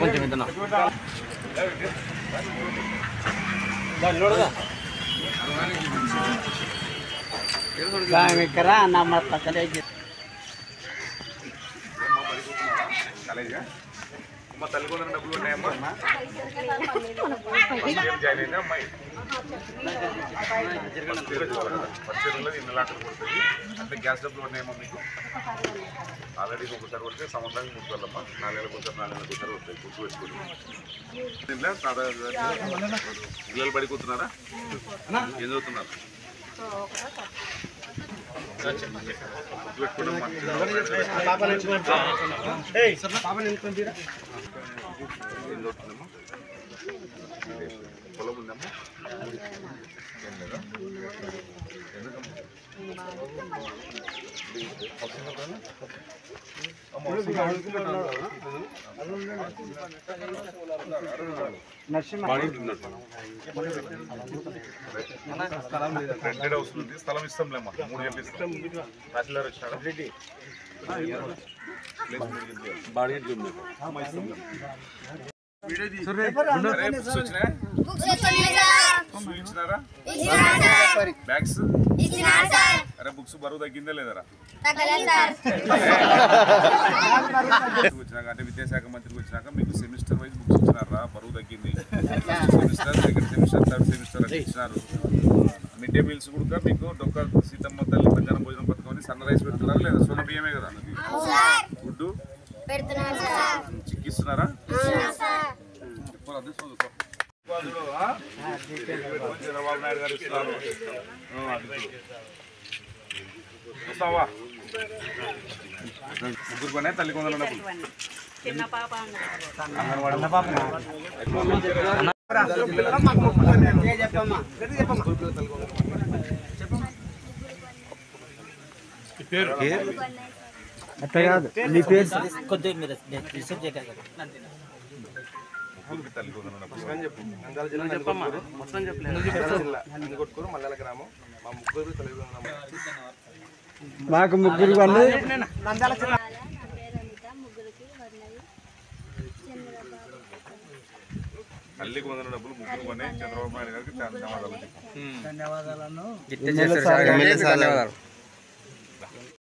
కొంచెం ఇక్కడ నమ్మ పక్కనే అమ్మ తల్లికొందరు డబ్బులు ఉన్నాయమ్మా జాయిన్ అయిందా అమ్మాయి పరిచయంలో 2 లక్షలు పడుతుంది అంటే గ్యాస్ డబ్బులు ఉన్నాయమ్మా మీకు ఆల్రెడీ ఒకసారి కొడితే సంవత్సరానికి 3 వేలమ్మా 4 నెలలకు ఒకసారి 4 నెలలకు ఒకసారి వస్తాయి గుర్తు పెట్టుకోండి పిల్లలు బడి కూర్చున్నారా ఏం చదువుతున్నారు పొలం ఉందమ్మా ఏం లేదా రెండేడు హౌస్ ఉంది స్థలం ఇస్తాంలేమ్మా 3 చెప్పిస్తాం తహసీల్దార్ వచ్చినాడా బ్యాగ్స్ అరే బుక్స్ బరువు తగ్గిందా లేదరా వచ్చినాక అంటే విద్యాశాఖ మంత్రికి వచ్చినాక మీకు సెమిస్టర్ వైజ్ బుక్స్ ఇచ్చినారా బరువు తగ్గింది semester second semester third semester అని ఇచ్చినారు మిడ్ డే మీల్స్ కూడా మీకు డొక్క సీతమ్మ తల్లి మధ్యాహ్నం భోజనం పథకం అని సన్న రైస్ పెడుతున్నారా లేదా సోన బియ్యమే కదా గుడ్డు చిక్కిస్తున్నారా చంద్రబాబు నాయుడు గారు ఇస్తున్నారు చూస్తావా ముగ్గురు కొనే తల్లికొందలు డబ్బులు అట్లా కాదు నీ పేరు మాకు ముగ్గురు తల్లికి 100 డబ్బులు ముగ్గురు కొనే చంద్రబాబు నాయుడు గారికి ధన్యవాదాలు. ధన్యవాదాలు.